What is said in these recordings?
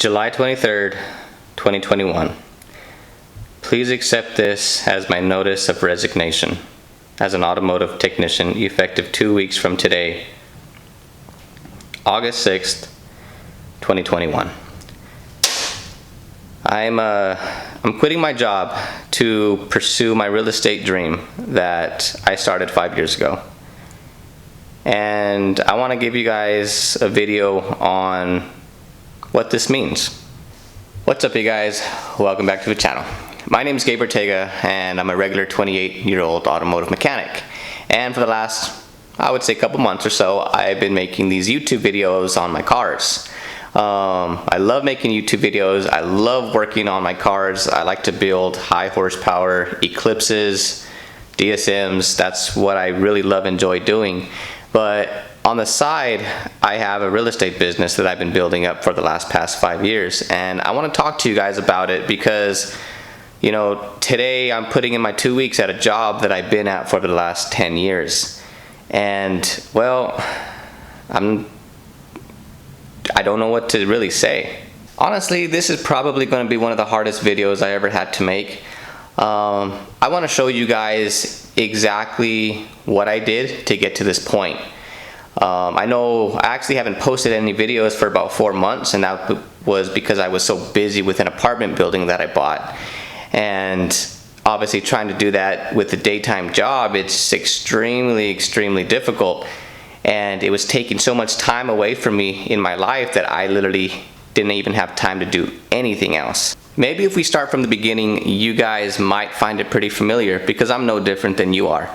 July 23rd, 2021. Please accept this as my notice of resignation as an automotive technician effective 2 weeks from today, August 6th, 2021. I'm quitting my job to pursue my real estate dream that I started 5 years ago. And I want to give you guys a video on what this means. What's up, you guys? Welcome back to the channel. My name is Gabe Ortega and I'm a regular 28-year-old automotive mechanic. And for the last, I would say, couple months or so, I've been making these YouTube videos on my cars. I love making YouTube videos. I love working on my cars. I like to build high horsepower Eclipses, DSMs. That's what I really enjoy doing. But on the side, I have a real estate business that I've been building up for the past 5 years, and I want to talk to you guys about it because, you know, today I'm putting in my 2 weeks at a job that I've been at for the last 10 years. And, well, I don't know what to really say. Honestly, this is probably going to be one of the hardest videos I ever had to make. I want to show you guys exactly what I did to get to this point. I know I actually haven't posted any videos for about 4 months, and that was because I was so busy with an apartment building that I bought. And obviously trying to do that with a daytime job, it's extremely difficult. And it was taking so much time away from me in my life that I literally didn't even have time to do anything else. Maybe if we start from the beginning, you guys might find it pretty familiar because I'm no different than you are.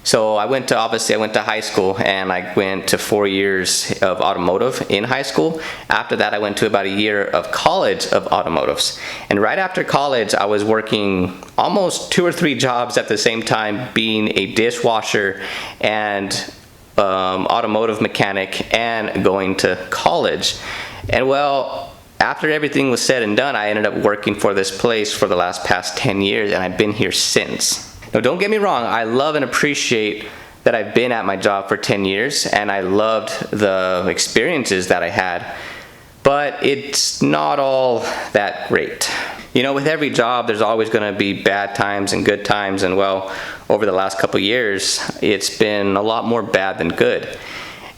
So I went to high school, and I went to 4 years of automotive in high school. After that, I went to about a year of college of automotives. And right after college, I was working almost 2 or 3 jobs at the same time, being a dishwasher and automotive mechanic and going to college. And well, after everything was said and done, I ended up working for this place for the past 10 years, and I've been here since. Now, don't get me wrong, I love and appreciate that I've been at my job for 10 years, and I loved the experiences that I had, but it's not all that great. You know, with every job, there's always going to be bad times and good times, and well, over the last couple years, it's been a lot more bad than good.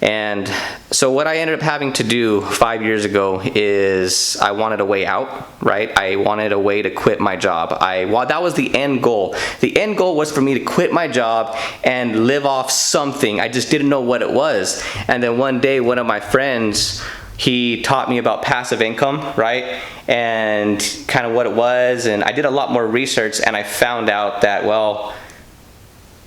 And so what I ended up having to do 5 years ago is I wanted a way out, right? I wanted a way to quit my job. That was the end goal. The end goal was for me to quit my job and live off something. I just didn't know what it was. And then one day, one of my friends, he taught me about passive income, right? And kind of what it was. And I did a lot more research, and I found out that, well,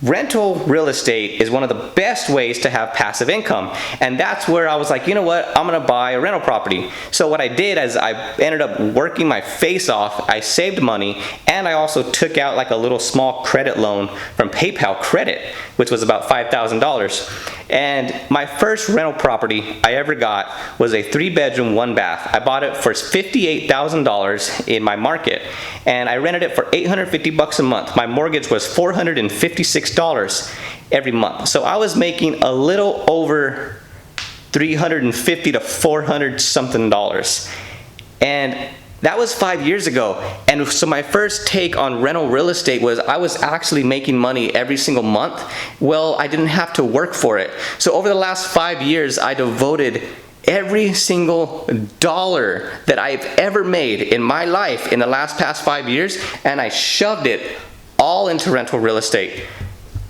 rental real estate is one of the best ways to have passive income. And that's where I was like, you know what, I'm gonna buy a rental property. So what I did is I ended up working my face off. I saved money, and I also took out like a little small credit loan from PayPal Credit, which was about $5,000. And my first rental property I ever got was a 3-bedroom, 1-bath. I bought it for $58,000 in my market, and I rented it for $850 a month. My mortgage was $456 every month. So I was making a little over $350 to $400 something dollars. And that was 5 years ago. And so my first take on rental real estate was I was actually making money every single month. Well, I didn't have to work for it. So over the last 5 years, I devoted every single dollar that I've ever made in my life in the past 5 years, and I shoved it all into rental real estate.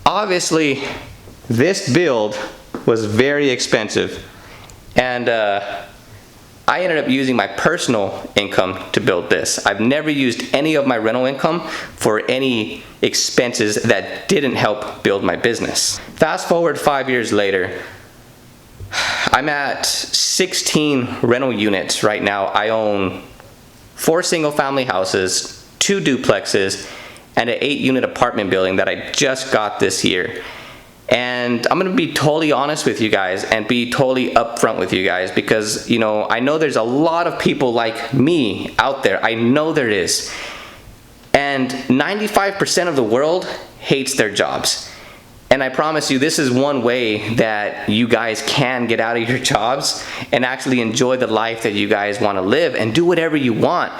Obviously, this build was very expensive, and I ended up using my personal income to build this. I've never used any of my rental income for any expenses that didn't help build my business. Fast forward 5 years later, I'm at 16 rental units right now. I own 4 single-family houses, 2 duplexes, and an 8-unit apartment building that I just got this year. And I'm gonna be totally honest with you guys and be totally upfront with you guys because, you know, I know there's a lot of people like me out there. I know there is. And 95% of the world hates their jobs. And And I promise you, this is one way that you guys can get out of your jobs and actually enjoy the life that you guys want to live and do whatever you want.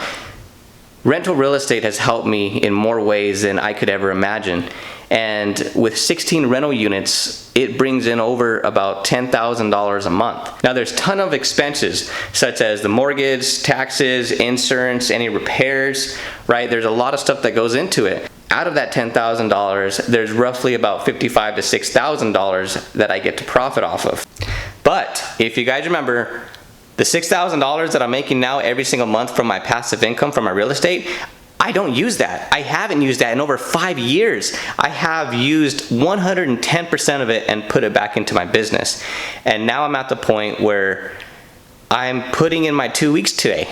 Rental real estate has helped me in more ways than I could ever imagine. And with 16 rental units, it brings in over about $10,000 a month. Now there's a ton of expenses, such as the mortgage, taxes, insurance, any repairs, right? There's a lot of stuff that goes into it. Out of that $10,000, there's roughly about $5,500 to $6,000 that I get to profit off of. But if you guys remember, the $6,000 that I'm making now every single month from my passive income from my real estate, I don't use that. I haven't used that in over 5 years. I have used 110% of it and put it back into my business. And now I'm at the point where I'm putting in my 2 weeks today.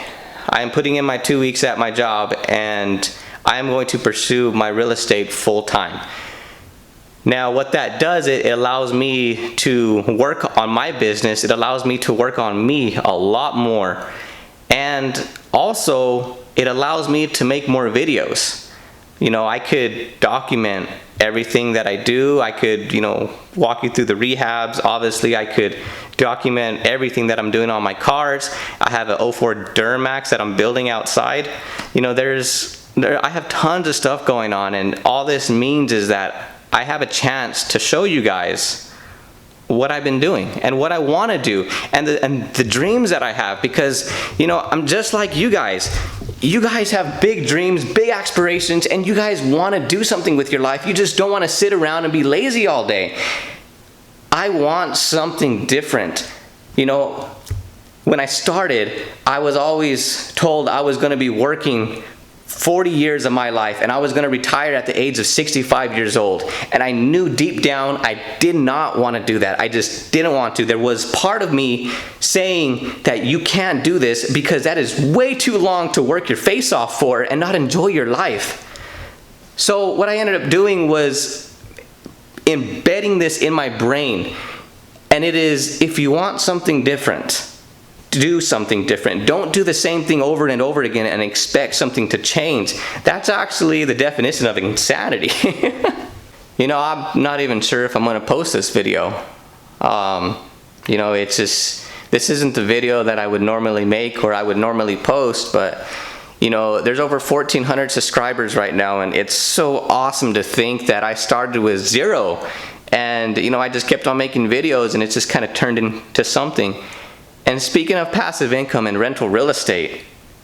I'm putting in my 2 weeks at my job, and I'm going to pursue my real estate full time. Now what that does, it allows me to work on my business. It allows me to work on me a lot more. And also, it allows me to make more videos. You know, I could document everything that I do. I could, you know, walk you through the rehabs. Obviously, I could document everything that I'm doing on my cars. I have an 04 Duramax that I'm building outside. You know, I have tons of stuff going on, and all this means is that I have a chance to show you guys what I've been doing and what I want to do and the dreams that I have, because, you know, I'm just like you guys. You guys have big dreams, big aspirations, and you guys want to do something with your life. You just don't want to sit around and be lazy all day. I want something different. You know, when I started, I was always told I was going to be working 40 years of my life and I was going to retire at the age of 65 years old. And I knew deep down I did not want to do that. I just didn't want to. There was part of me saying that you can't do this because that is way too long to work your face off for and not enjoy your life. So what I ended up doing was embedding this in my brain. And it is, if you want something different, do something different. Don't do the same thing over and over again and expect something to change. That's actually the definition of insanity. You know, I'm not even sure if I'm going to post this video. You know, it's just, this isn't the video that I would normally make or I would normally post, but you know, there's over 1,400 subscribers right now, and it's so awesome to think that I started with 0, and you know, I just kept on making videos and it just kind of turned into something. And speaking of passive income and rental real estate,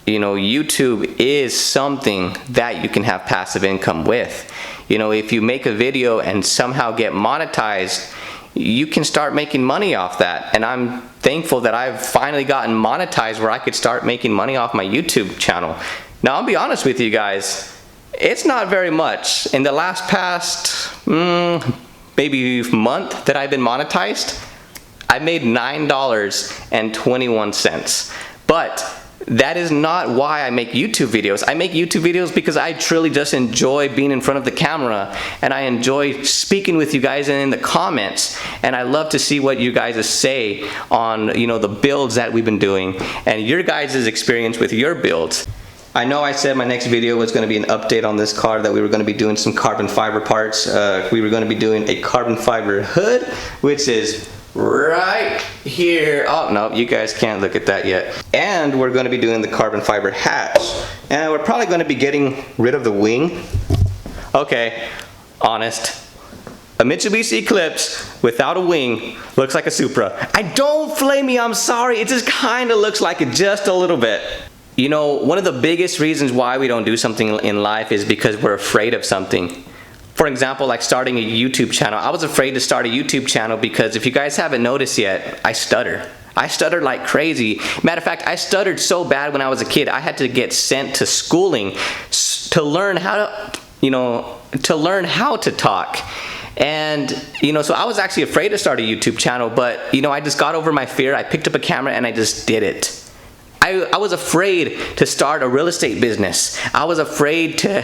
you know, YouTube is something that you can have passive income with. You know, if you make a video and somehow get monetized, you can start making money off that. And I'm thankful that I've finally gotten monetized where I could start making money off my YouTube channel. Now, I'll be honest with you guys, it's not very much. In the past maybe month that I've been monetized, I made $9.21. But that is not why I make YouTube videos. I make YouTube videos because I truly just enjoy being in front of the camera, and I enjoy speaking with you guys and in the comments, and I love to see what you guys say on, you know, the builds that we've been doing and your guys' experience with your builds. I know I said my next video was going to be an update on this car, that we were going to be doing some carbon fiber parts. We were going to be doing a carbon fiber hood, which is right here. Oh no, you guys can't look at that yet. And we're going to be doing the carbon fiber hatch, and we're probably going to be getting rid of the wing. Okay, honest, a Mitsubishi Eclipse without a wing looks like a Supra. Don't flame me, I'm sorry, it just kind of looks like it just a little bit. You know, one of the biggest reasons why we don't do something in life is because we're afraid of something. For example, like starting a YouTube channel. I was afraid to start a YouTube channel because, if you guys haven't noticed yet, I stutter. I stutter like crazy. Matter of fact, I stuttered so bad when I was a kid, I had to get sent to schooling to learn how to, to learn how to talk. And, so I was actually afraid to start a YouTube channel, but, I just got over my fear. I picked up a camera and I just did it. I was afraid to start a real estate business. I was afraid to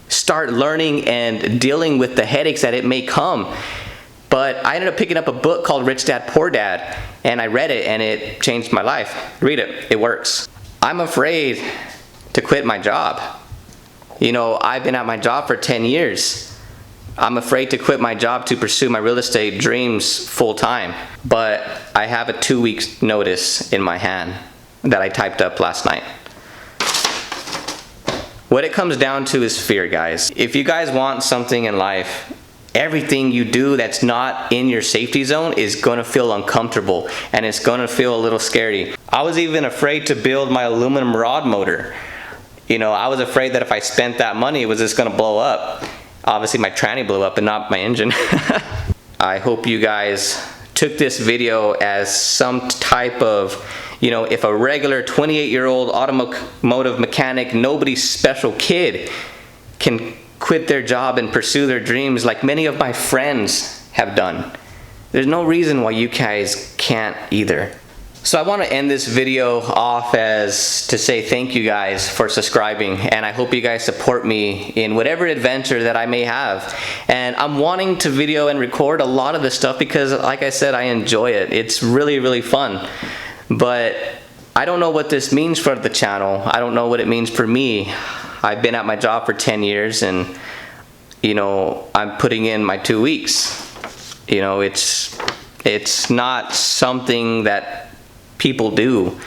start learning and dealing with the headaches that it may come. But I ended up picking up a book called Rich Dad Poor Dad, and I read it and it changed my life. Read it, it works. I'm afraid to quit my job. I've been at my job for 10 years, I'm afraid to quit my job to pursue my real estate dreams full time, but I have a 2 weeks notice in my hand that I typed up last night. What it comes down to is fear, guys. If you guys want something in life, everything you do that's not in your safety zone is gonna feel uncomfortable and it's gonna feel a little scary. I was even afraid to build my aluminum rod motor. You know, I was afraid that if I spent that money, it was just gonna blow up. Obviously my tranny blew up and not my engine. I hope you guys took this video as some type of, you know, if a regular 28-year-old automotive mechanic, nobody special kid can quit their job and pursue their dreams like many of my friends have done, there's no reason why you guys can't either. So I want to end this video off as to say thank you guys for subscribing, and I hope you guys support me in whatever adventure that I may have. And I'm wanting to video and record a lot of this stuff because, like I said, I enjoy it. It's really, really fun. But I don't know what this means for the channel. I don't know what it means for me. I've been at my job for 10 years and, you know, I'm putting in my 2 weeks. You know, it's not something that people do,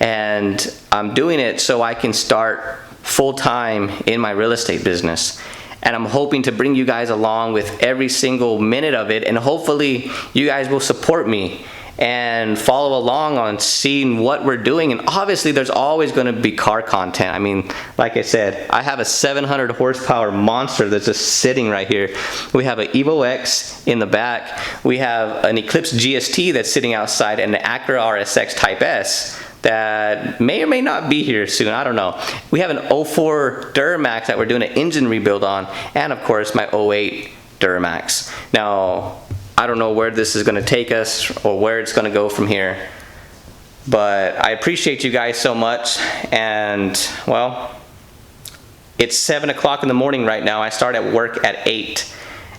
and I'm doing it so I can start full-time in my real estate business, and I'm hoping to bring you guys along with every single minute of it, and hopefully you guys will support me and follow along on seeing what we're doing. And obviously there's always going to be car content. I mean, like I said, I have a 700 horsepower monster that's just sitting right here. We have an Evo X in the back. We have an Eclipse GST that's sitting outside, and an Acura RSX Type S that may or may not be here soon. I don't know. We have an 04 Duramax that we're doing an engine rebuild on, and of course my 08 Duramax. Now, I don't know where this is going to take us or where it's going to go from here, but I appreciate you guys so much. And well, it's 7 o'clock in the morning right now. I start at work at 8,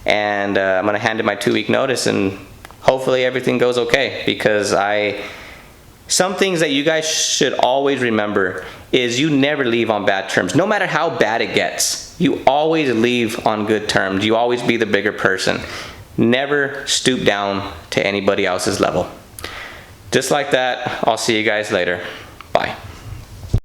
and I'm going to hand in my 2 week notice, and hopefully everything goes okay, because some things that you guys should always remember is you never leave on bad terms. No matter how bad it gets, you always leave on good terms. You always be the bigger person. Never stoop down to anybody else's level. Just like that, I'll see you guys later.